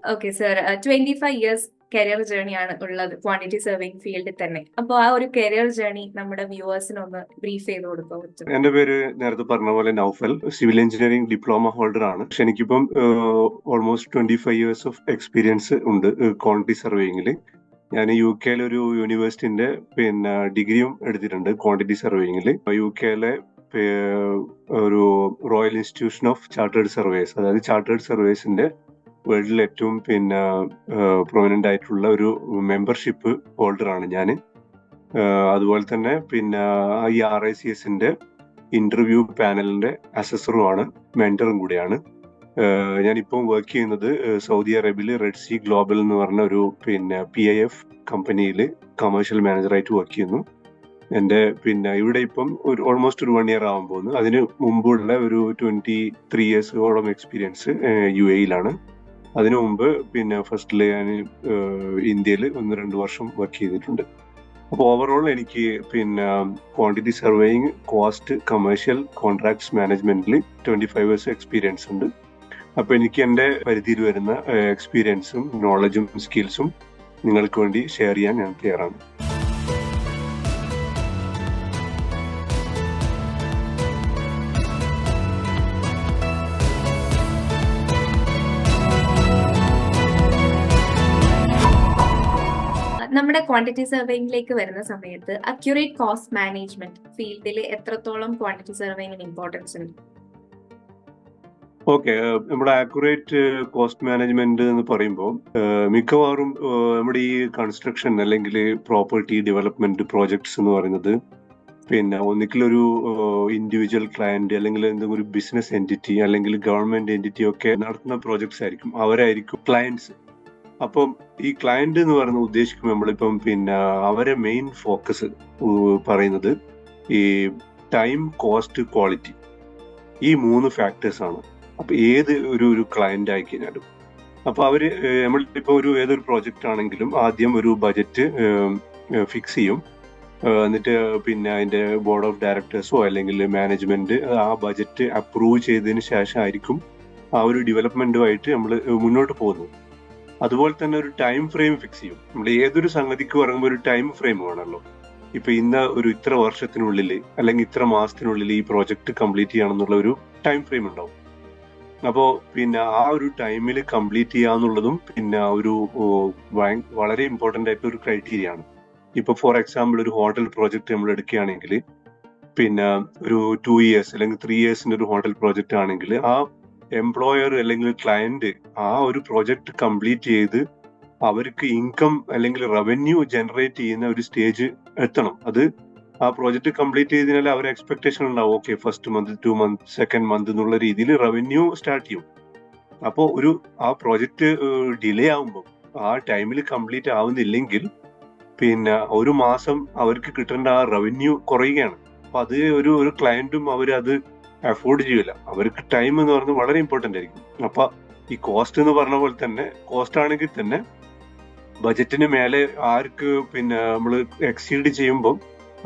Okay sir, 25 years career ജേണിയാണ് ഉള്ളത് quantity surveying ഫീൽഡിൽ തന്നെ. അപ്പോൾ ആ ഒരു കരിയർ ജേണി നമ്മുടെ വ്യൂവേഴ്സിനൊന്ന് ബ്രീഫ് ചെയ്ത് കൊടുക്കാൻ പറ്റും? എന്റെ പേര് നേരത്തെ പറഞ്ഞ പോലെ Naufal, civil engineering diploma holder ആണ്. പക്ഷെ എനിക്കിപ്പം ഓൾമോസ്റ്റ് 25 ഇയേഴ്സ് ഓഫ് എക്സ്പീരിയൻസ് ഉണ്ട് ക്വാണ്ടിറ്റി സർവേയിങ്ങിൽ. ഞാൻ UK ഒരു യൂണിവേഴ്സിറ്റിന്റെ ഡിഗ്രിയും എടുത്തിട്ടുണ്ട് ക്വാണ്ടിറ്റി സർവേയിങ്ങിൽ. UK ഒരു Royal Institution of Chartered Surveyors, അതായത് ചാർട്ടേഡ് സർവേസിന്റെ വേൾഡിൽ ഏറ്റവും പ്രൊമിനന്റ് ആയിട്ടുള്ള ഒരു മെമ്പർഷിപ്പ് ഹോൾഡറാണ് ഞാൻ. അതുപോലെ തന്നെ ഈ RICSന്റെ ഇന്റർവ്യൂ പാനലിന്റെ അസസറുമാണ്, മെന്ററും കൂടിയാണ്. ഞാനിപ്പം വർക്ക് ചെയ്യുന്നത് സൗദി അറേബ്യയിൽ റെഡ് സീ ഗ്ലോബൽ എന്ന് പറഞ്ഞ ഒരു PIF കമ്പനിയിൽ കമേഴ്ഷ്യൽ മാനേജറായിട്ട് വർക്ക് ചെയ്യുന്നു. എന്റെ ഇവിടെ ഇപ്പം ഒരു ഓൾമോസ്റ്റ് ഒരു 1 ഇയർ ആവാൻ പോകുന്നു. അതിന് മുമ്പുള്ള ഒരു 23 ഇയേഴ്സോളം എക്സ്പീരിയൻസ് UAE-യിലാണ്. അതിനു മുമ്പ് ഫസ്റ്റില് ഞാൻ ഇന്ത്യയിൽ 1-2 വർഷം വർക്ക് ചെയ്തിട്ടുണ്ട്. അപ്പോൾ ഓവറോൾ എനിക്ക് quantity surveying, cost, commercial, contracts മാനേജ്മെന്റിൽ 25 ഇയേഴ്സ് എക്സ്പീരിയൻസ് ഉണ്ട്. അപ്പൊ എനിക്ക് എന്റെ പരിധിയിൽ വരുന്ന എക്സ്പീരിയൻസും നോളജും സ്കിൽസും നിങ്ങൾക്ക് വേണ്ടി ഷെയർ ചെയ്യാൻ ഞാൻ തയ്യാറാണ്. നമ്മുടെ ക്വാണ്ടിറ്റി സർവേയിങ്ങിലേക്ക് വരുന്ന സമയത്ത് അക്യുറേറ്റ് കോസ്റ്റ് മാനേജ്മെന്റ് ഫീൽഡിൽ എത്രത്തോളം ക്വാണ്ടിറ്റി സർവേയിങ്ങിന് ഇമ്പോർട്ടൻസ് ഉണ്ട്? ഓക്കെ, നമ്മുടെ ആക്യുറേറ്റ് കോസ്റ്റ് മാനേജ്മെന്റ് എന്ന് പറയുമ്പോൾ മിക്കവാറും നമ്മുടെ ഈ കൺസ്ട്രക്ഷൻ അല്ലെങ്കിൽ പ്രോപ്പർട്ടി ഡെവലപ്മെന്റ് പ്രോജക്ട്സ് എന്ന് പറയുന്നത് ഒന്നിക്കലൊരു ഇൻഡിവിജ്വൽ ക്ലയന്റ് അല്ലെങ്കിൽ എന്തെങ്കിലും ഒരു ബിസിനസ് എൻറ്റിറ്റി അല്ലെങ്കിൽ ഗവൺമെന്റ് എൻറ്റിറ്റി ഒക്കെ നടത്തുന്ന പ്രോജക്ട്സ് ആയിരിക്കും, അവരായിരിക്കും ക്ലയൻസ്. അപ്പം ഈ ക്ലയന്റ് എന്ന് പറയുന്നത് ഉദ്ദേശിക്കുമ്പോൾ നമ്മളിപ്പം അവരെ മെയിൻ ഫോക്കസ് പറയുന്നത് ഈ ടൈം, കോസ്റ്റ്, ക്വാളിറ്റി, ഈ 3 ഫാക്ടേഴ്സ് ആണ്. അപ്പൊ ഏത് ഒരു ക്ലയന്റ് ആയി കഴിഞ്ഞാലും അപ്പൊ അവര് നമ്മളിപ്പോ ഏതൊരു പ്രോജക്റ്റ് ആണെങ്കിലും ആദ്യം ഒരു ബജറ്റ് ഫിക്സ് ചെയ്യും. എന്നിട്ട് അതിന്റെ ബോർഡ് ഓഫ് ഡയറക്ടേഴ്സോ അല്ലെങ്കിൽ മാനേജ്മെന്റ് ആ ബജറ്റ് അപ്രൂവ് ചെയ്തതിന് ശേഷമായിരിക്കും ആ ഒരു ഡെവലപ്മെന്റുമായിട്ട് നമ്മൾ മുന്നോട്ട് പോകുന്നത്. അതുപോലെ തന്നെ ഒരു ടൈം ഫ്രെയിം ഫിക്സ് ചെയ്യും. നമ്മൾ ഏതൊരു സംഗതിക്ക് പറയുമ്പോൾ ഒരു ടൈം ഫ്രെയിം വേണമല്ലോ. ഇപ്പൊ ഇത്ര വർഷത്തിനുള്ളിൽ അല്ലെങ്കിൽ ഇത്ര മാസത്തിനുള്ളിൽ ഈ പ്രോജക്റ്റ് കംപ്ലീറ്റ് ചെയ്യണമെന്നുള്ള ഒരു ടൈം ഫ്രെയിം ഉണ്ടാവും. അപ്പോ ആ ഒരു ടൈമിൽ കംപ്ലീറ്റ് ചെയ്യാന്നുള്ളതും വളരെ ഇമ്പോർട്ടന്റ് ആയിട്ടുള്ള ഒരു ക്രൈറ്റീരിയ ആണ്. ഇപ്പൊ ഫോർ എക്സാമ്പിൾ ഒരു ഹോട്ടൽ പ്രോജക്റ്റ് നമ്മൾ എടുക്കുകയാണെങ്കിൽ ഒരു 2 ഇയേഴ്സ് അല്ലെങ്കിൽ 3 ഇയേഴ്സിന്റെ ഒരു ഹോട്ടൽ പ്രോജക്റ്റ് ആണെങ്കിൽ ആ എംപ്ലോയർ അല്ലെങ്കിൽ ക്ലയന്റ് ആ ഒരു പ്രോജക്റ്റ് കംപ്ലീറ്റ് ചെയ്ത് അവർക്ക് ഇൻകം അല്ലെങ്കിൽ റവന്യൂ ജനറേറ്റ് ചെയ്യുന്ന ഒരു സ്റ്റേജ് എത്തണം. അത് ആ പ്രോജക്റ്റ് കംപ്ലീറ്റ് ചെയ്തതിനാൽ അവർ എക്സ്പെക്ടേഷൻ ഉണ്ടാവും, okay first month, 2 month, second month എന്നുള്ള രീതിയിൽ റവന്യൂ സ്റ്റാർട്ട് ചെയ്യും. അപ്പോൾ ആ പ്രോജക്റ്റ് ഡിലേ ആവുമ്പോൾ ആ ടൈമിൽ കംപ്ലീറ്റ് ആവുന്നില്ലെങ്കിൽ ഒരു മാസം അവർക്ക് കിട്ടേണ്ട ആ റവന്യൂ കുറയുകയാണ്. അപ്പൊ അത് ഒരു ക്ലയന്റും അവരത് അഫോർഡ് ചെയ്യില്ല. അവർക്ക് ടൈം എന്ന് പറയുന്നത് വളരെ ഇമ്പോർട്ടന്റ് ആയിരിക്കും. അപ്പൊ ഈ കോസ്റ്റ് എന്ന് പറഞ്ഞ പോലെ തന്നെ കോസ്റ്റ് ആണെങ്കിൽ തന്നെ ബജറ്റിന് മേലെ ആർക്ക് നമ്മൾ എക്സീഡ് ചെയ്യുമ്പോൾ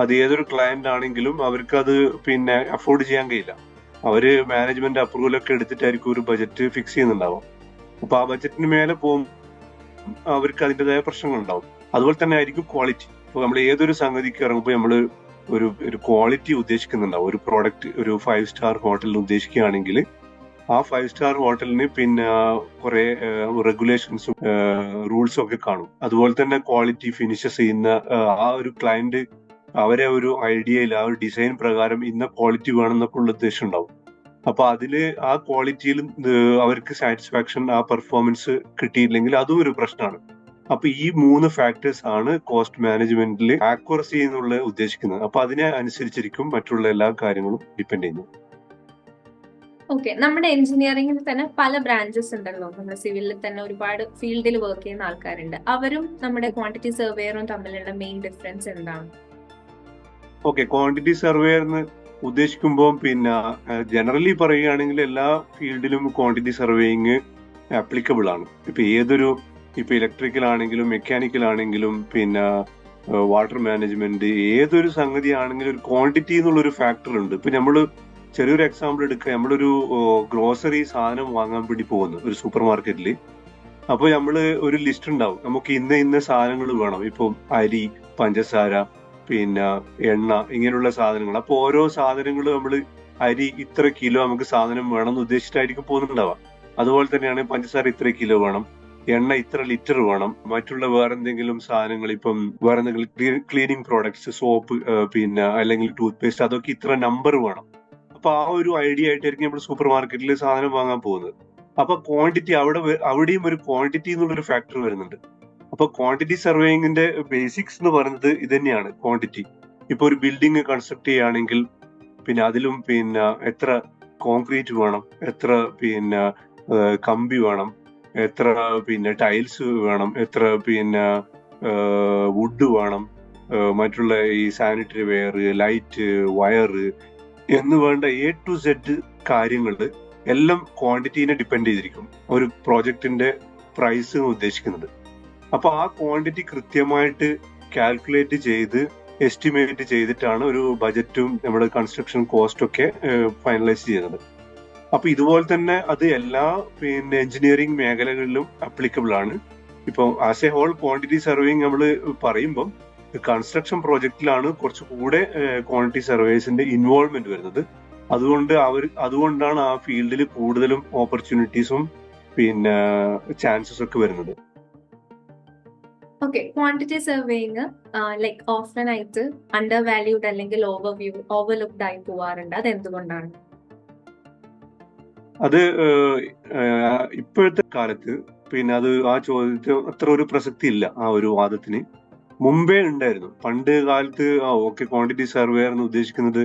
അത് ഏതൊരു ക്ലയന്റ് ആണെങ്കിലും അവർക്ക് അത് അഫോർഡ് ചെയ്യാൻ കഴിയില്ല. അവര് മാനേജ്മെന്റ് അപ്രൂവൽ ഒക്കെ എടുത്തിട്ടായിരിക്കും ഒരു ബജറ്റ് ഫിക്സ് ചെയ്യുന്നുണ്ടാവും. അപ്പൊ ആ ബജറ്റിന് മേലെ പോകും അവർക്ക് അതിൻ്റെതായ പ്രശ്നങ്ങൾ ഉണ്ടാവും. അതുപോലെ തന്നെ ആയിരിക്കും ക്വാളിറ്റി. ഇപ്പൊ നമ്മൾ ഏതൊരു സംഗതിക്ക് ഇറങ്ങുമ്പോൾ നമ്മൾ ഒരു ക്വാളിറ്റി ഉദ്ദേശിക്കുന്നുണ്ടാവും. ഒരു പ്രോഡക്റ്റ് ഒരു 5 സ്റ്റാർ ഹോട്ടലിന് ഉദ്ദേശിക്കുകയാണെങ്കിൽ ആ 5 സ്റ്റാർ ഹോട്ടലിന് കുറെ റെഗുലേഷൻസും റൂൾസും ഒക്കെ കാണും. അതുപോലെ തന്നെ ക്വാളിറ്റി ഫിനിഷസ് ചെയ്യുന്ന ആ ഒരു ക്ലയന്റ് അവരെ ഒരു ഐഡിയയിൽ ആ ഒരു ഡിസൈൻ പ്രകാരം ഇന്ന ക്വാളിറ്റി വേണമെന്നൊക്കെ ഉള്ള ഉദ്ദേശം ഉണ്ടാവും. അപ്പൊ അതില് ആ ക്വാളിറ്റിയിൽ അവർക്ക് സാറ്റിസ്ഫാക്ഷൻ, ആ പെർഫോമൻസ് കിട്ടിയില്ലെങ്കിൽ അതും ഒരു പ്രശ്നമാണ്. അപ്പൊ ഈ 3 ഫാക്ടേഴ്സ് ആണ് കോസ്റ്റ് മാനേജ്മെന്റിൽ ആക്യുറസി എന്നുള്ള ഉദ്ദേശിക്കുന്നത്. അപ്പൊ അതിനെ അനുസരിച്ചിരിക്കും മറ്റുള്ള എല്ലാ കാര്യങ്ങളും ഡിപ്പെൻഡ് ചെയ്യുന്നത്. ഓക്കെ, നമ്മുടെ എഞ്ചിനീയറിംഗിൽ തന്നെ പല ബ്രാഞ്ചസ് ഉണ്ടല്ലോ. നമ്മുടെ സിവിലിൽ തന്നെ ഒരുപാട് ഫീൽഡിൽ വർക്ക് ചെയ്യുന്ന ആൾക്കാരുണ്ട്. അവരും നമ്മുടെ ക്വാണ്ടിറ്റി സർവേയറും തമ്മിലുള്ള മെയിൻ ഡിഫറൻസ് എന്താണ്? ഓക്കെ, ക്വാണ്ടിറ്റി സർവേയർ എന്ന് ഉദ്ദേശിക്കുമ്പോൾ ജനറലി പറയുകയാണെങ്കിൽ എല്ലാ ഫീൽഡിലും ക്വാണ്ടിറ്റി സർവേയിങ് ആപ്ലിക്കബിൾ ആണ്. ഇപ്പൊ ഇലക്ട്രിക്കൽ ആണെങ്കിലും മെക്കാനിക്കൽ ആണെങ്കിലും വാട്ടർ മാനേജ്മെന്റ്, ഏതൊരു സംഗതി ആണെങ്കിലും ഒരു ക്വാണ്ടിറ്റി എന്നുള്ളൊരു ഫാക്ടർ ഉണ്ട്. ഇപ്പൊ നമ്മള് ചെറിയൊരു എക്സാമ്പിൾ എടുക്കുക, നമ്മളൊരു ഗ്രോസറി സാധനം വാങ്ങാൻ വേണ്ടി പോകുന്നു ഒരു സൂപ്പർ മാർക്കറ്റിൽ. അപ്പൊ നമ്മള് ഒരു ലിസ്റ്റ് ഉണ്ടാവും, നമുക്ക് ഇന്ന സാധനങ്ങൾ വേണം. ഇപ്പം അരി, പഞ്ചസാര, പിന്നെ എണ്ണ, ഇങ്ങനെയുള്ള സാധനങ്ങൾ. അപ്പൊ ഓരോ സാധനങ്ങൾ നമ്മൾ അരി ഇത്ര കിലോ നമുക്ക് സാധനം വേണം എന്ന് ഉദ്ദേശിച്ചിട്ടായിരിക്കും പോകുന്നുണ്ടാവുക. അതുപോലെ തന്നെയാണ് പഞ്ചസാര ഇത്ര കിലോ വേണം, എണ്ണ ഇത്ര ലിറ്റർ വേണം, മറ്റുള്ള വേറെന്തെങ്കിലും സാധനങ്ങൾ, ഇപ്പം വേറെന്തെങ്കിലും ക്ലീനിങ് പ്രോഡക്ട്സ്, സോപ്പ്, പിന്നെ അല്ലെങ്കിൽ ടൂത്ത് പേസ്റ്റ്, അതൊക്കെ ഇത്ര നമ്പർ വേണം. അപ്പൊ ആ ഒരു ഐഡിയ ആയിട്ടായിരിക്കും നമ്മൾ സൂപ്പർ മാർക്കറ്റിൽ സാധനം വാങ്ങാൻ പോകുന്നത്. അപ്പൊ ക്വാണ്ടിറ്റി അവിടെയും ഒരു ക്വാണ്ടിറ്റി എന്നുള്ളൊരു ഫാക്ടർ വരുന്നുണ്ട്. അപ്പൊ ക്വാണ്ടിറ്റി സർവേയിങ്ങിന്റെ ബേസിക്സ് എന്ന് പറയുന്നത് ഇത് തന്നെയാണ്, ക്വാണ്ടിറ്റി. ഇപ്പൊ ഒരു ബിൽഡിംഗ് കൺസ്ട്രക്ട് ചെയ്യുകയാണെങ്കിൽ പിന്നെ അതിലും പിന്നെ എത്ര കോൺക്രീറ്റ് വേണം, എത്ര പിന്നെ കമ്പി വേണം, എത്ര പിന്നെ ടൈൽസ് വേണം, എത്ര പിന്നെ വുഡ് വേണം, മറ്റുള്ള ഈ സാനിറ്ററി വെയർ, ലൈറ്റ്, വയറ് എന്ന് വേണ്ട A to Z കാര്യങ്ങൾ എല്ലാം ക്വാണ്ടിറ്റീനെ ഡിപ്പെൻഡ് ചെയ്തിരിക്കും ഒരു പ്രോജക്റ്റിന്റെ പ്രൈസ് ഉദ്ദേശിക്കുന്നത്. അപ്പൊ ആ ക്വാണ്ടിറ്റി കൃത്യമായിട്ട് കാൽക്കുലേറ്റ് ചെയ്ത് എസ്റ്റിമേറ്റ് ചെയ്തിട്ടാണ് ഒരു ബജറ്റും നമ്മുടെ കൺസ്ട്രക്ഷൻ കോസ്റ്റ് ഒക്കെ ഫൈനലൈസ് ചെയ്യുന്നത്. അപ്പൊ ഇതുപോലെ തന്നെ അത് എല്ലാ പിന്നെ എഞ്ചിനീയറിംഗ് മേഖലകളിലും അപ്ലിക്കബിൾ ആണ്. ഇപ്പൊ as a whole quantity surveying നമ്മൾ പറയുമ്പം കൺസ്ട്രക്ഷൻ പ്രോജക്റ്റിലാണ് കുറച്ചുകൂടെ ക്വാണ്ടിറ്റി സർവേസിന്റെ ഇൻവോൾവ്മെന്റ് വരുന്നത്. അതുകൊണ്ടാണ് ആ ഫീൽഡിൽ കൂടുതലും ഓപ്പർച്യൂണിറ്റീസും പിന്നെ ചാൻസസ് ഒക്കെ വരുന്നത്. Okay, quantity surveying like often ആയിട്ട് അണ്ടർ വാല്യൂഡ് അല്ലെങ്കിൽ ഓവർലുക്ഡ് ആയി പോവാറുണ്ട്. അത് എന്തുകൊണ്ടാണ്? അത് ഇപ്പോഴത്തെ കാലത്ത് പിന്നെ അത് ആ ചോദ്യത്തിന് അത്ര ഒരു പ്രസക്തി ഇല്ല. ആ ഒരു വാദത്തിന് മുമ്പേ ഉണ്ടായിരുന്നു. പണ്ട് കാലത്ത് ഓക്കെ, ക്വാണ്ടിറ്റി സർവേയർ എന്ന് ഉദ്ദേശിക്കുന്നത്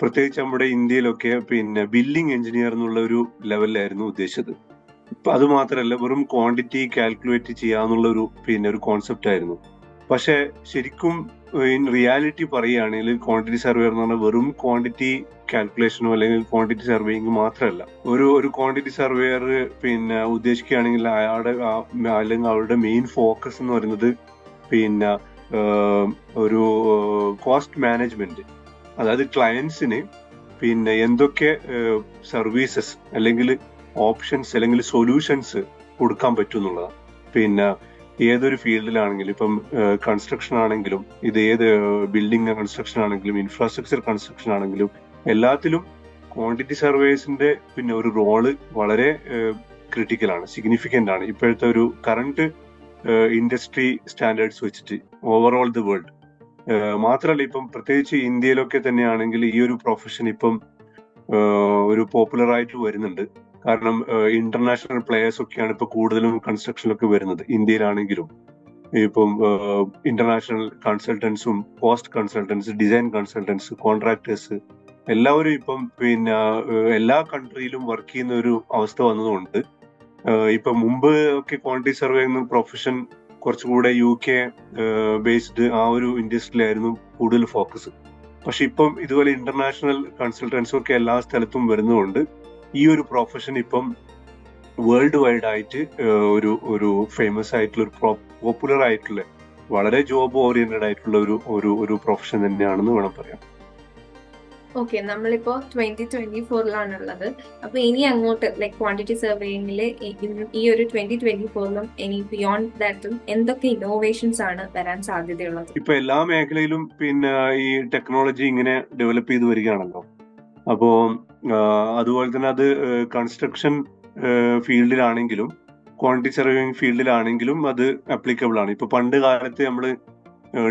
പ്രത്യേകിച്ച് നമ്മുടെ ഇന്ത്യയിലൊക്കെ പിന്നെ ബില്ലിംഗ് എഞ്ചിനീയർ എന്നുള്ള ഒരു ലെവലിലായിരുന്നു ഉദ്ദേശിച്ചത്. ഇപ്പൊ അത് മാത്രമല്ല, വെറും ക്വാണ്ടിറ്റി കാൽക്കുലേറ്റ് ചെയ്യാന്നുള്ള ഒരു കോൺസെപ്റ്റ് ആയിരുന്നു. പക്ഷെ ശരിക്കും ഇൻ റിയാലിറ്റി പറയുകയാണെങ്കിൽ ക്വാണ്ടിറ്റി സർവേയർ എന്ന് പറഞ്ഞാൽ വെറും ക്വാണ്ടിറ്റി കാൽക്കുലേഷനോ അല്ലെങ്കിൽ ക്വാണ്ടിറ്റി സർവേയിങ് മാത്രമല്ല. ഒരു ക്വാണ്ടിറ്റി സർവേയർ പിന്നെ ഉദ്ദേശിക്കുകയാണെങ്കിൽ അല്ലെങ്കിൽ അവരുടെ മെയിൻ ഫോക്കസ് എന്ന് പറയുന്നത് പിന്നെ ഒരു കോസ്റ്റ് മാനേജ്മെന്റ്, അതായത് ക്ലയൻസിന് പിന്നെ എന്തൊക്കെ സർവീസസ് അല്ലെങ്കിൽ ഓപ്ഷൻസ് അല്ലെങ്കിൽ സൊല്യൂഷൻസ് കൊടുക്കാൻ പറ്റും എന്നുള്ളതാണ്. പിന്നെ ഏതൊരു ഫീൽഡിലാണെങ്കിലും, ഇപ്പം കൺസ്ട്രക്ഷൻ ആണെങ്കിലും, ഇത് ഏത് ബിൽഡിംഗ് കൺസ്ട്രക്ഷൻ ആണെങ്കിലും, ഇൻഫ്രാസ്ട്രക്ചർ കൺസ്ട്രക്ഷൻ ആണെങ്കിലും, എല്ലാത്തിലും ക്വാണ്ടിറ്റി സർവേസിന്റെ പിന്നെ ഒരു റോള് വളരെ ക്രിട്ടിക്കലാണ്, സിഗ്നിഫിക്കന്റ് ആണ് ഇപ്പോഴത്തെ ഒരു കറണ്ട് ഇൻഡസ്ട്രി സ്റ്റാൻഡേർഡ്സ് വെച്ചിട്ട് ഓവറോൾ ദി വേൾഡ്. മാത്രമല്ല, ഇപ്പം പ്രത്യേകിച്ച് ഇന്ത്യയിലൊക്കെ തന്നെയാണെങ്കിൽ ഈ ഒരു പ്രൊഫഷൻ ഇപ്പം ഒരു പോപ്പുലർ ആയിട്ട് വരുന്നുണ്ട്. കാരണം ഇന്റർനാഷണൽ പ്ലേയേഴ്സ് ഒക്കെയാണ് ഇപ്പൊ കൂടുതലും കൺസ്ട്രക്ഷനിലൊക്കെ വരുന്നത്. ഇന്ത്യയിലാണെങ്കിലും ഇപ്പം ഇന്റർനാഷണൽ കൺസൾട്ടൻസും, cost consultants, design consultants, contractors എല്ലാവരും ഇപ്പം പിന്നെ എല്ലാ കൺട്രിയിലും വർക്ക് ചെയ്യുന്ന ഒരു അവസ്ഥ വന്നതുകൊണ്ട് ഇപ്പൊ മുമ്പ് ഒക്കെ ക്വാണ്ടിറ്റി സർവേ എന്ന പ്രൊഫഷൻ കുറച്ചുകൂടെ UK ബേസ്ഡ് ആ ഒരു ഇൻഡസ്ട്രിയിലായിരുന്നു കൂടുതൽ ഫോക്കസ്. പക്ഷെ ഇപ്പം ഇതുപോലെ ഇന്റർനാഷണൽ കൺസൾട്ടൻസും ഒക്കെ എല്ലാ സ്ഥലത്തും വരുന്നതുകൊണ്ട് ഈ ഒരു പ്രൊഫഷൻ ഇപ്പം വേൾഡ് വൈഡ് ആയിട്ട് ഒരു ഫേമസ് ആയിട്ടുള്ള ഒരു പോപ്പുലർ ആയിട്ടുള്ള വളരെ ജോബ് ഓറിയന്റഡ് ആയിട്ടുള്ള ഒരു പ്രൊഫഷൻ തന്നെയാണെന്ന് വേണം പറയാം. ഓക്കെ, നമ്മളിപ്പോ 2024 അപ്പൊ ഇനി അങ്ങോട്ട് ലൈക് ക്വാണ്ടിറ്റി സർവേയിങ്ങില് ഈ ഒരു 2024 ഇനി ബിയോണ്ട് ദാറ്റും എന്തൊക്കെ ഇന്നോവേഷൻസ് ആണ് വരാൻ സാധ്യതയുള്ളത്? ഇപ്പൊ എല്ലാ മേഖലയിലും പിന്നെ ഈ ടെക്നോളജി ഇങ്ങനെ ഡെവലപ്പ് ചെയ്ത് വരികയാണല്ലോ. അപ്പോ അതുപോലെ തന്നെ അത് കൺസ്ട്രക്ഷൻ ഫീൽഡിലാണെങ്കിലും ക്വാണ്ടിറ്റി സർവേയിങ് ഫീൽഡിലാണെങ്കിലും അത് അപ്ലിക്കബിൾ ആണ്. ഇപ്പൊ പണ്ട് കാലത്ത് നമ്മള്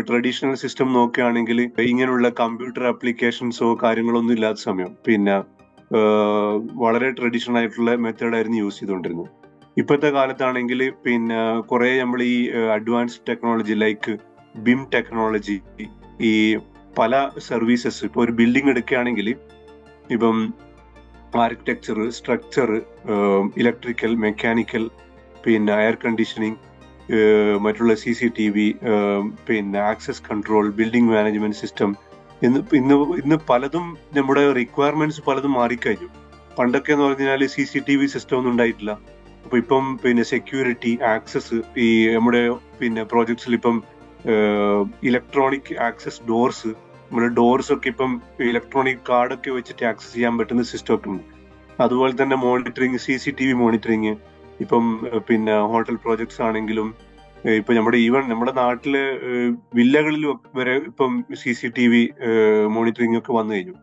ട്രഡീഷണൽ സിസ്റ്റം നോക്കുകയാണെങ്കിൽ ഇങ്ങനെയുള്ള കമ്പ്യൂട്ടർ ആപ്ലിക്കേഷൻസോ കാര്യങ്ങളൊന്നും ഇല്ലാത്ത സമയം പിന്നെ വളരെ ട്രഡീഷണൽ ആയിട്ടുള്ള മെത്തേഡായിരുന്നു യൂസ് ചെയ്തുകൊണ്ടിരുന്നത്. ഇപ്പോഴത്തെ കാലത്താണെങ്കിൽ പിന്നെ കുറെ നമ്മൾ ഈ advanced technology like BIM technology, ഈ പല സർവീസസ്, ഇപ്പൊ ഒരു ബിൽഡിംഗ് എടുക്കുകയാണെങ്കിൽ ഇപ്പം ആർക്കിടെക്ചർ, സ്ട്രക്ചർ, ഇലക്ട്രിക്കൽ, മെക്കാനിക്കൽ, പിന്നെ എയർ കണ്ടീഷനിങ്, മറ്റുള്ള CCTV, പിന്നെ access control, building management system, ഇന്ന് പലതും നമ്മുടെ റിക്വയർമെന്റ്സ് പലതും മാറിക്കഴിഞ്ഞു. പണ്ടൊക്കെ എന്ന് പറഞ്ഞാൽ CCTV സിസ്റ്റം ഒന്നും ഉണ്ടായിട്ടില്ല. അപ്പൊ ഇപ്പം പിന്നെ സെക്യൂരിറ്റി, ആക്സസ്, ഈ നമ്മുടെ പിന്നെ പ്രോജക്ട്സിൽ ഇപ്പം ഇലക്ട്രോണിക് ആക്സസ് ഡോർസ്, നമ്മുടെ ഡോർസ് ഒക്കെ ഇപ്പം ഇലക്ട്രോണിക് കാർഡൊക്കെ വെച്ചിട്ട് ആക്സസ് ചെയ്യാൻ പറ്റുന്ന സിസ്റ്റം ഒക്കെ ഉണ്ട്. അതുപോലെ തന്നെ മോണിറ്ററിങ്, CCTV മോണിറ്ററിങ്, ഇപ്പം പിന്നെ ഹോട്ടൽ പ്രോജക്ട്സ് ആണെങ്കിലും ഇപ്പൊ നമ്മുടെ നാട്ടില് വില്ലകളിൽ വരെ ഇപ്പം CCTV മോണിറ്ററിംഗ് ഒക്കെ വന്നു കഴിഞ്ഞു.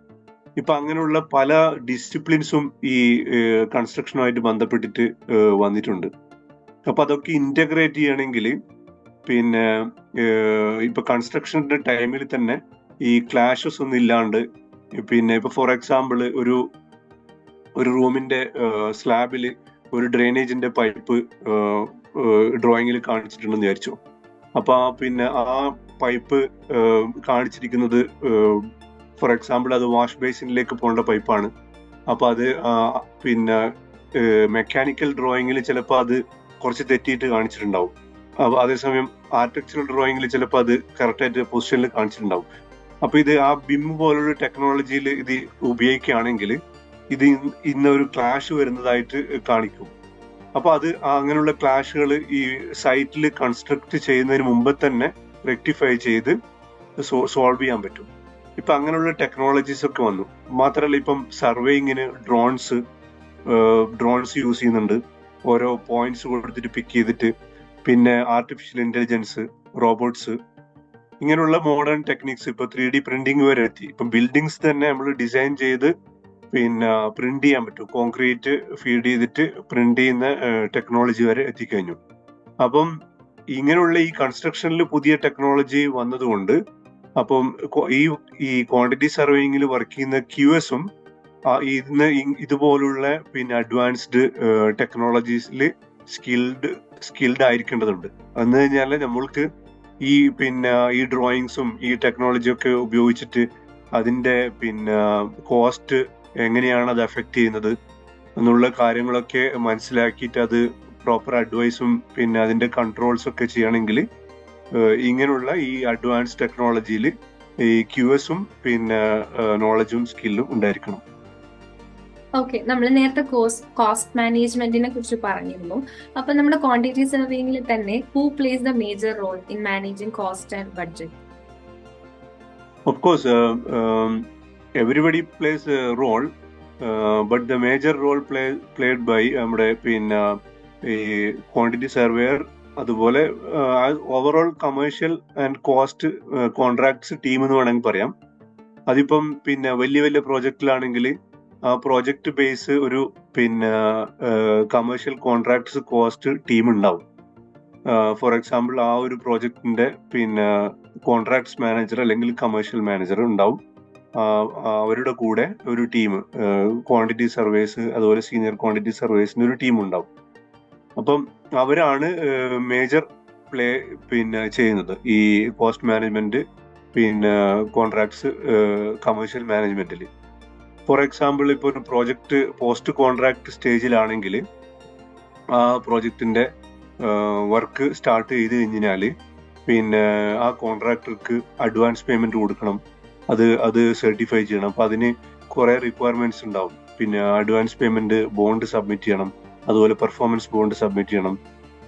ഇപ്പൊ അങ്ങനെയുള്ള പല ഡിസിപ്ലിൻസും ഈ കൺസ്ട്രക്ഷനുമായിട്ട് ബന്ധപ്പെട്ടിട്ട് വന്നിട്ടുണ്ട്. അപ്പൊ അതൊക്കെ ഇന്റഗ്രേറ്റ് ചെയ്യണമെങ്കിൽ പിന്നെ ഇപ്പൊ കൺസ്ട്രക്ഷന്റെ ടൈമിൽ തന്നെ ഈ ക്ലാഷസ് ഒന്നും ഇല്ലാണ്ട്, പിന്നെ ഇപ്പൊ ഫോർ എക്സാമ്പിൾ ഒരു റൂമിന്റെ സ്ലാബില് ഒരു ഡ്രെയിനേജിന്റെ പൈപ്പ് ഡ്രോയിങ്ങിൽ കാണിച്ചിട്ടുണ്ടെന്ന് വിചാരിച്ചു. അപ്പൊ പിന്നെ ആ പൈപ്പ് കാണിച്ചിരിക്കുന്നത് ഫോർ എക്സാമ്പിൾ അത് വാഷ് ബേസിനിലേക്ക് പോകേണ്ട പൈപ്പാണ്. അപ്പൊ അത് പിന്നെ മെക്കാനിക്കൽ ഡ്രോയിങ്ങിൽ ചിലപ്പോൾ അത് കുറച്ച് തെറ്റിയിട്ട് കാണിച്ചിട്ടുണ്ടാവും. അതേസമയം ആർക്കിടെക്ചറൽ ഡ്രോയിങ്ങിൽ ചിലപ്പോൾ അത് കറക്റ്റായിട്ട് പൊസിഷനിൽ കാണിച്ചിട്ടുണ്ടാവും. അപ്പൊ ഇത് ആ BIM പോലുള്ള ടെക്നോളജിയിൽ ഇത് ഉപയോഗിക്കുകയാണെങ്കിൽ ഇത് ഇന്നൊരു ക്ലാഷ് വരുന്നതായിട്ട് കാണിക്കും. അപ്പൊ അത് അങ്ങനെയുള്ള ക്ലാഷുകൾ ഈ സൈറ്റിൽ കൺസ്ട്രക്ട് ചെയ്യുന്നതിന് മുമ്പ് തന്നെ റെക്ടിഫൈ ചെയ്ത് സോൾവ് ചെയ്യാൻ പറ്റും. ഇപ്പൊ അങ്ങനെയുള്ള ടെക്നോളജീസ് ഒക്കെ വന്നു. മാത്രമല്ല ഇപ്പം സർവേയിങ്ങിന് ഡ്രോൺസ് യൂസ് ചെയ്യുന്നുണ്ട്. ഓരോ പോയിന്റ്സ് കൊടുത്തിട്ട് പിക്ക് ചെയ്തിട്ട്, പിന്നെ ആർട്ടിഫിഷ്യൽ ഇന്റലിജൻസ്, റോബോട്ട്സ്, ഇങ്ങനെയുള്ള മോഡേൺ ടെക്നിക്സ് ഇപ്പൊ 3D പ്രിന്റിംഗ് വരെ എത്തി. ഇപ്പം ബിൽഡിങ്സ് തന്നെ നമ്മൾ ഡിസൈൻ ചെയ്ത് പിന്നെ പ്രിന്റ് ചെയ്യാൻ പറ്റും. കോൺക്രീറ്റ് ഫീഡ് ചെയ്തിട്ട് പ്രിന്റ് ചെയ്യുന്ന ടെക്നോളജി വരെ എത്തിക്കഴിഞ്ഞു. അപ്പം ഇങ്ങനെയുള്ള ഈ കൺസ്ട്രക്ഷനിൽ പുതിയ ടെക്നോളജി വന്നതുകൊണ്ട് അപ്പം ഈ ക്വാണ്ടിറ്റി സർവേയിങ്ങിൽ വർക്ക് ചെയ്യുന്ന QSഉം ഇതുപോലുള്ള പിന്നെ അഡ്വാൻസ്ഡ് ടെക്നോളജീസിൽ സ്കിൽഡ് ആയിരിക്കേണ്ടതുണ്ട്. എന്ന് കഴിഞ്ഞാൽ നമ്മൾക്ക് ഈ ഡ്രോയിങ്സും ഈ ടെക്നോളജി ഒക്കെ ഉപയോഗിച്ചിട്ട് അതിന്റെ പിന്നെ കോസ്റ്റ് എങ്ങനെയാണ് അത് എഫക്ട് ചെയ്യുന്നത് എന്നുള്ള കാര്യങ്ങളൊക്കെ മനസ്സിലാക്കിയിട്ട് അത് പ്രോപ്പർ അഡ്വൈസും പിന്നെ അതിന്റെ കൺട്രോൾസ് ഒക്കെ ചെയ്യണമെങ്കിൽ ഇങ്ങനെയുള്ള ഈ അഡ്വാൻസ് ടെക്നോളജിയിൽ ഈ QSഉം പിന്നെ നോളജും സ്കില്ലും ഉണ്ടായിരിക്കണം. ഓക്കെ, നമ്മൾ നേരത്തെ കോസ്റ്റ് മാനേജ്മെന്റിനെ കുറിച്ച് പറഞ്ഞിരുന്നു. അപ്പൊ നമ്മുടെ ക്വാണ്ടിറ്റി സർവേയിങ്ങിൽ തന്നെ who plays the major role in managing cost and budget? Of course everybody plays a role, but the major role played by നമ്മുടെ പിന്നെ ഈ ക്വാണ്ടിറ്റി സർവേയർ, അതുപോലെ overall commercial and cost contracts team എന്ന് വേണമെങ്കിൽ പറയാം. അതിപ്പം പിന്നെ വലിയ വലിയ പ്രോജക്റ്റിലാണെങ്കിൽ ആ പ്രോജക്റ്റ് ബേസ് ഒരു പിന്നെ കമേഴ്ഷ്യൽ കോൺട്രാക്ട്സ് കോസ്റ്റ് ടീം ഉണ്ടാവും. ഫോർ എക്സാമ്പിൾ ആ ഒരു പ്രോജക്റ്റിന്റെ പിന്നെ കോൺട്രാക്ട്സ് മാനേജർ അല്ലെങ്കിൽ കമേഴ്ഷ്യൽ മാനേജർ ഉണ്ടാവും. അവരുടെ കൂടെ ഒരു ടീം ക്വാണ്ടിറ്റി സർവേസ്, അതുപോലെ സീനിയർ ക്വാണ്ടിറ്റി സർവേസിന് ഒരു ടീം ഉണ്ടാവും. അപ്പം അവരാണ് മേജർ പ്ലേ പിന്നെ ചെയ്യുന്നത് ഈ കോസ്റ്റ് മാനേജ്മെന്റ്, പിന്നെ കോൺട്രാക്ട്സ് കമേഴ്ഷ്യൽ മാനേജ്മെന്റിൽ. ഫോർ എക്സാമ്പിൾ ഇപ്പോൾ ഒരു പ്രോജക്റ്റ് പോസ്റ്റ് കോൺട്രാക്ട് സ്റ്റേജിലാണെങ്കിൽ ആ പ്രോജക്റ്റിന്റെ വർക്ക് സ്റ്റാർട്ട് ചെയ്ത് കഴിഞ്ഞാൽ പിന്നെ ആ കോൺട്രാക്ടർക്ക് അഡ്വാൻസ് പേയ്മെന്റ് കൊടുക്കണം. അത് സർട്ടിഫൈ ചെയ്യണം. അപ്പൊ അതിന് കുറെ റിക്വയർമെന്റ്സ് ഉണ്ടാവും. പിന്നെ അഡ്വാൻസ് പേയ്മെന്റ് ബോണ്ട് സബ്മിറ്റ് ചെയ്യണം, അതുപോലെ പെർഫോമൻസ് ബോണ്ട് സബ്മിറ്റ് ചെയ്യണം.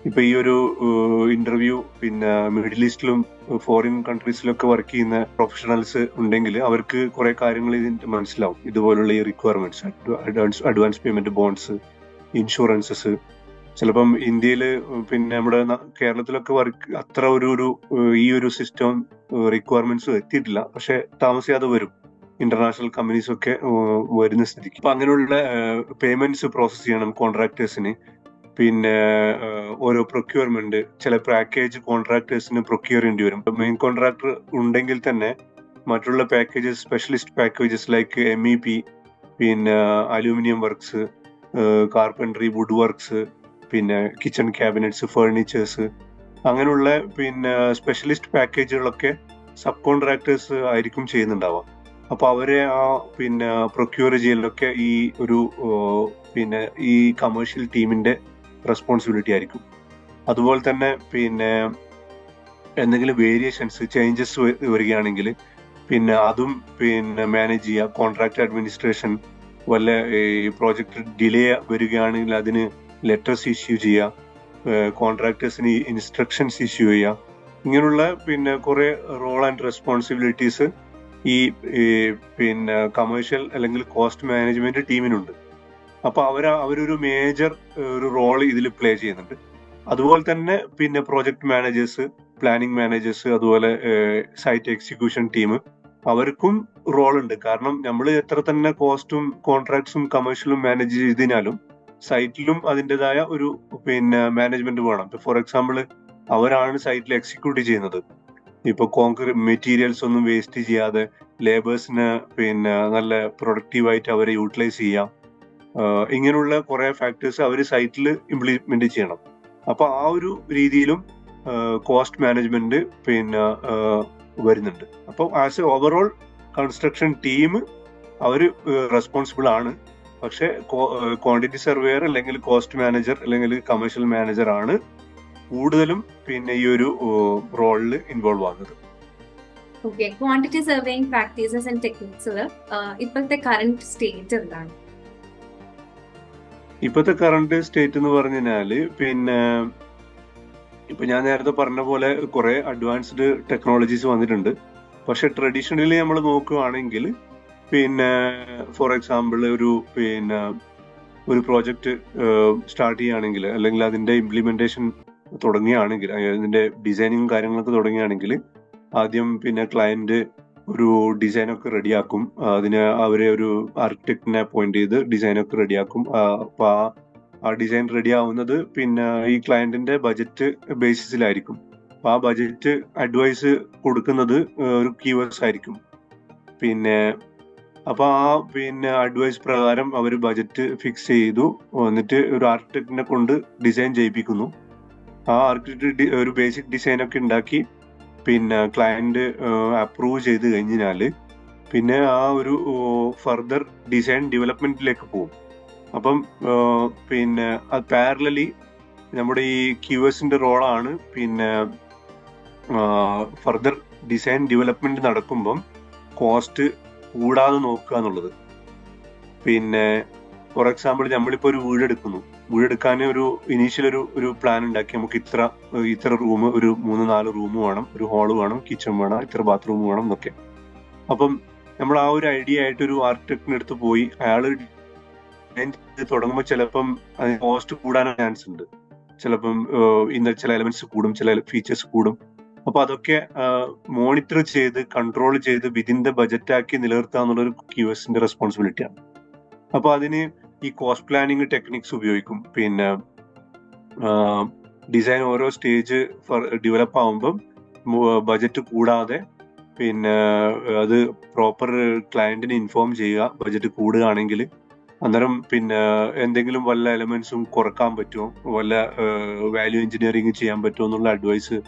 ഇപ്പൊ ഈ ഒരു ഇന്റർവ്യൂ പിന്നെ മിഡിൽ ഈസ്റ്റിലും ഫോറിൻ കൺട്രീസിലൊക്കെ വർക്ക് ചെയ്യുന്ന പ്രൊഫഷണൽസ് ഉണ്ടെങ്കിൽ അവർക്ക് കുറെ കാര്യങ്ങൾ ഇതിന്റെ മനസ്സിലാവും. ഇതുപോലുള്ള ഈ requirements, advance payment, bonds, insurances. ചിലപ്പം ഇന്ത്യയിൽ പിന്നെ നമ്മുടെ കേരളത്തിലൊക്കെ വർക്ക് അത്ര ഈ ഒരു സിസ്റ്റം റിക്വയർമെന്റ്സ് എത്തിയിട്ടില്ല. പക്ഷെ താമസിയാതെ വരും, ഇന്റർനാഷണൽ കമ്പനീസ് ഒക്കെ വരുന്ന സ്ഥിതിക്ക്. അപ്പൊ അങ്ങനെയുള്ള പേയ്മെന്റ്സ് പ്രോസസ് ചെയ്യണം കോൺട്രാക്ടേഴ്സിന്. പിന്നെ ഓരോ പ്രൊക്യൂർമെന്റ്, ചില പാക്കേജ് കോൺട്രാക്ടേഴ്സിന് പ്രൊക്യൂർ ചെയ്യേണ്ടി വരും. മെയിൻ കോൺട്രാക്ടർ ഉണ്ടെങ്കിൽ തന്നെ മറ്റുള്ള packages, specialist packages like MEP, പിന്നെ aluminium works, carpentry, wood works, പിന്നെ കിച്ചൺ ക്യാബിനറ്റ്സ്, ഫർണിച്ചേഴ്സ്, അങ്ങനെയുള്ള പിന്നെ സ്പെഷ്യലിസ്റ്റ് പാക്കേജുകളൊക്കെ സബ് കോൺട്രാക്ടേഴ്സ് ആയിരിക്കും ചെയ്യുന്നുണ്ടാവുക. അപ്പൊ അവരെ പിന്നെ പ്രൊക്യൂർ ചെയ്യലൊക്കെ പിന്നെ ഈ കമേഴ്ഷ്യൽ ടീമിന്റെ റെസ്പോൺസിബിലിറ്റി ആയിരിക്കും. അതുപോലെ തന്നെ പിന്നെ എന്തെങ്കിലും വേരിയേഷൻസ്, ചേഞ്ചസ് വരികയാണെങ്കിൽ പിന്നെ അതും പിന്നെ മാനേജ് ചെയ്യുക. കോൺട്രാക്ട് അഡ്മിനിസ്ട്രേഷൻ, വല്ല ഈ പ്രോജക്റ്റ് ഡിലേ വരികയാണെങ്കിൽ അതിന് ലെറ്റേഴ്സ് ഇഷ്യൂ ചെയ്യുക, കോൺട്രാക്ടേഴ്സിന് ഇൻസ്ട്രക്ഷൻസ് ഇഷ്യൂ ചെയ്യുക. ഇങ്ങനെയുള്ള പിന്നെ കുറെ റോൾ ആൻഡ് റെസ്പോൺസിബിലിറ്റീസ് ഈ പിന്നെ കമേഴ്ഷ്യൽ അല്ലെങ്കിൽ കോസ്റ്റ് മാനേജ്മെന്റ് ടീമിനുണ്ട്. അപ്പൊ അവരൊരു മേജർ ഒരു റോൾ ഇതിൽ പ്ലേ ചെയ്യുന്നുണ്ട്. അതുപോലെ തന്നെ പിന്നെ പ്രോജക്ട് മാനേജേഴ്സ്, പ്ലാനിങ് മാനേജേഴ്സ്, അതുപോലെ സൈറ്റ് എക്സിക്യൂഷൻ ടീം, അവർക്കും റോൾ ഉണ്ട്. കാരണം നമ്മൾ എത്ര തന്നെ കോസ്റ്റും കോൺട്രാക്ട്സും കമേഴ്ഷ്യലും മാനേജ് ചെയ്തിനാലും സൈറ്റിലും അതിൻ്റെതായ ഒരു പിന്നെ മാനേജ്മെന്റ് വേണം. ഫോർ എക്സാമ്പിൾ, അവരാണ് സൈറ്റിൽ എക്സിക്യൂട്ട് ചെയ്യുന്നത്. ഇപ്പൊ കോൺക്രീറ്റ് മെറ്റീരിയൽസ് ഒന്നും വേസ്റ്റ് ചെയ്യാതെ ലേബേഴ്സിന് പിന്നെ നല്ല പ്രൊഡക്റ്റീവായിട്ട് അവരെ യൂട്ടിലൈസ് ചെയ്യാം. ഇങ്ങനെയുള്ള കുറെ ഫാക്ടേഴ്സ് അവർ സൈറ്റിൽ ഇംപ്ലിമെന്റ് ചെയ്യണം. അപ്പൊ ആ ഒരു രീതിയിലും കോസ്റ്റ് മാനേജ്മെന്റ് പിന്നെ വരുന്നുണ്ട്. അപ്പോൾ as a overall construction team അവർ റെസ്പോൺസിബിൾ ആണ്. പക്ഷെ ക്വാണ്ടിറ്റി സർവേയർ അല്ലെങ്കിൽ കോസ്റ്റ് മാനേജർ അല്ലെങ്കിൽ കമേഴ്ഷ്യൽ മാനേജർ ആണ് കൂടുതലും പിന്നെ ഈ ഒരു റോളിൽ ഇൻവോൾവ് ആകുന്നത്. Okay, quantity surveying practices and ടെക്നിക്സിൽ ഇപ്പോഴത്തെ കറന്റ് സ്റ്റേറ്റ് എന്താണ്? ഇപ്പോഴത്തെ കറണ്ട് സ്റ്റേറ്റ് എന്ന് പറഞ്ഞാല് പിന്നെ ഇപ്പൊ ഞാൻ നേരത്തെ പറഞ്ഞ പോലെ കുറെ അഡ്വാൻസ്ഡ് ടെക്നോളജീസ് വന്നിട്ടുണ്ട്. പക്ഷെ ട്രഡീഷണലി നമ്മൾ നോക്കുകയാണെങ്കിൽ പിന്നെ ഫോർ എക്സാമ്പിൾ ഒരു പ്രോജക്റ്റ് സ്റ്റാർട്ട് ചെയ്യുകയാണെങ്കിൽ അല്ലെങ്കിൽ അതിന്റെ ഇംപ്ലിമെന്റേഷൻ തുടങ്ങുകയാണെങ്കിൽ, അതിന്റെ ഡിസൈനിങ് കാര്യങ്ങളൊക്കെ തുടങ്ങുകയാണെങ്കിൽ ആദ്യം പിന്നെ ക്ലയന്റ് ഒരു ഡിസൈനൊക്കെ റെഡിയാക്കും. അതിന് അവരെ ഒരു ആർക്കിടെക്റ്റിനെ അപ്പോയിന്റ് ചെയ്ത് ഡിസൈനൊക്കെ റെഡിയാക്കും. അപ്പൊ ആ ഡിസൈൻ റെഡി ആവുന്നത് പിന്നെ ഈ ക്ലയന്റിന്റെ ബജറ്റ് ബേസിസിലായിരിക്കും. അപ്പൊ ആ ബജറ്റ് അഡ്വൈസ് കൊടുക്കുന്നത് ഒരു കീവേഴ്സ് ആയിരിക്കും. പിന്നെ അപ്പൊ ആ പിന്നെ അഡ്വൈസ് പ്രകാരം അവർ ബജറ്റ് ഫിക്സ് ചെയ്തു, എന്നിട്ട് ഒരു ആർക്കിടെക്റ്റിനെ കൊണ്ട് ഡിസൈൻ ചെയ്യിപ്പിക്കുന്നു. ആ ആർക്കിടെക്ട് ഒരു ബേസിക് ഡിസൈൻ ഒക്കെ ഉണ്ടാക്കി പിന്നെ ക്ലയന്റ് അപ്രൂവ് ചെയ്ത് കഴിഞ്ഞാല് പിന്നെ ആ ഒരു ഫർദർ ഡിസൈൻ ഡെവലപ്മെന്റിലേക്ക് പോകും. അപ്പം പിന്നെ അത് പാരലലി നമ്മുടെ ഈ ക്യൂഎസിന്റെ റോളാണ് പിന്നെ ഫർദർ ഡിസൈൻ ഡെവലപ്മെന്റ് നടക്കുമ്പം കോസ്റ്റ് കൂടാതെ നോക്കുക എന്നുള്ളത്. പിന്നെ ഫോർ എക്സാമ്പിൾ, നമ്മളിപ്പോ ഒരു വീടെടുക്കാൻ ഒരു ഇനീഷ്യൽ ഒരു പ്ലാൻ ഉണ്ടാക്കി, നമുക്ക് ഇത്ര റൂം, ഒരു 3-4 റൂം വേണം, ഒരു ഹാള് വേണം, കിച്ചൺ വേണം, ഇത്ര ബാത്റൂം വേണം എന്നൊക്കെ. അപ്പം നമ്മൾ ആ ഒരു ഐഡിയ ആയിട്ട് ഒരു ആർക്കിടെക്റ്റിന്റെ അടുത്ത് പോയി അയാള് തുടങ്ങുമ്പോൾ ചിലപ്പം അതിന് കോസ്റ്റ് കൂടാൻ ചാൻസ് ഉണ്ട്. ചിലപ്പം ചില എലമെന്റ്സ് കൂടും, ചില ഫീച്ചേഴ്സ് കൂടും. അപ്പൊ അതൊക്കെ മോണിറ്റർ ചെയ്ത് കൺട്രോൾ ചെയ്ത് വിതിൻ ദ ബജറ്റ് ആക്കി നിലനിർത്തുക എന്നുള്ളൊരു ക്യൂഎസിന്റെ റെസ്പോൺസിബിലിറ്റിയാണ്. അപ്പൊ അതിന് ഈ കോസ്റ്റ് പ്ലാനിങ് ടെക്നിക്സ് ഉപയോഗിക്കും. പിന്നെ ഡിസൈൻ ഓരോ സ്റ്റേജ് ഡെവലപ്പ് ആവുമ്പം ബജറ്റ് കൂടാതെ പിന്നെ അത് പ്രോപ്പർ ക്ലയന്റിന് ഇൻഫോം ചെയ്യുക. ബജറ്റ് കൂടുകയാണെങ്കിൽ അന്നേരം പിന്നെ എന്തെങ്കിലും വല്ല എലമെന്റ്സും കുറക്കാൻ പറ്റുമോ, വല്ല വാല്യൂ എഞ്ചിനീയറിംഗ് ചെയ്യാൻ പറ്റുമോ എന്നുള്ള അഡ്വൈസ്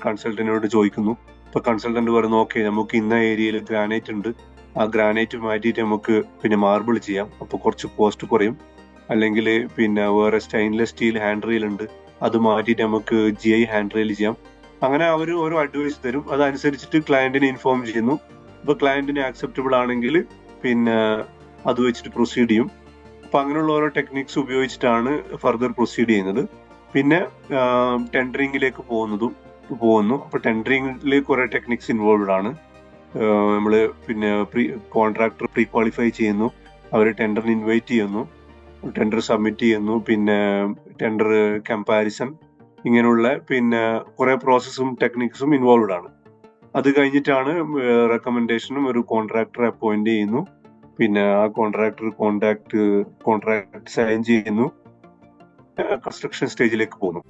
കൺസൾട്ടന്റിനോട് ചോദിക്കുന്നു. ഇപ്പൊ കൺസൾട്ടന്റ് പറയുന്നു, ഓക്കെ നമുക്ക് ഇന്ന ഏരിയയിൽ ഗ്രാനൈറ്റ് ഉണ്ട്, ആ ഗ്രാനൈറ്റ് മാറ്റിയിട്ട് നമുക്ക് പിന്നെ മാർബിൾ ചെയ്യാം, അപ്പൊ കുറച്ച് കോസ്റ്റ് കുറയും. അല്ലെങ്കിൽ പിന്നെ വേറെ സ്റ്റെയിൻലെസ് സ്റ്റീൽ ഹാൻഡ് റെയിൽ ഉണ്ട്, അത് മാറ്റിയിട്ട് നമുക്ക് GI ഹാൻഡ് റെയിൽ ചെയ്യാം. അങ്ങനെ അവർ ഓരോ അഡ്വൈസ് തരും. അതനുസരിച്ചിട്ട് ക്ലയന്റിനെ ഇൻഫോം ചെയ്യുന്നു. ഇപ്പൊ ക്ലയന്റിന് ആക്സെപ്റ്റബിൾ ആണെങ്കിൽ പിന്നെ അത് വെച്ചിട്ട് പ്രൊസീഡ് ചെയ്യും. അപ്പൊ അങ്ങനെയുള്ള ഓരോ ടെക്നിക്സ് ഉപയോഗിച്ചിട്ടാണ് ഫർദർ പ്രൊസീഡ് ചെയ്യുന്നത്. പിന്നെ ടെൻഡറിംഗിലേക്ക് പോകുന്നു. അപ്പൊ ടെൻഡറിംഗിൽ കുറെ ടെക്നിക്സ് ഇൻവോൾവ്ഡ് ആണ്. നമ്മള് പിന്നെ കോൺട്രാക്ടർ പ്രീ ക്വാളിഫൈ ചെയ്യുന്നു, അവർ ടെൻഡറിന് ഇൻവൈറ്റ് ചെയ്യുന്നു, ടെൻഡർ സബ്മിറ്റ് ചെയ്യുന്നു, പിന്നെ ടെൻഡർ കമ്പാരിസൺ, ഇങ്ങനെയുള്ള പിന്നെ കുറെ പ്രോസസ്സും ടെക്നിക്സും ഇൻവോൾവ്ഡ് ആണ്. അത് കഴിഞ്ഞിട്ടാണ് റെക്കമെൻഡേഷനും ഒരു കോൺട്രാക്ടറെ അപ്പോയിന്റ് ചെയ്യുന്നു. പിന്നെ ആ കോൺട്രാക്ട് സൈൻ ചെയ്യുന്നു, കൺസ്ട്രക്ഷൻ സ്റ്റേജിലേക്ക് പോകുന്നു.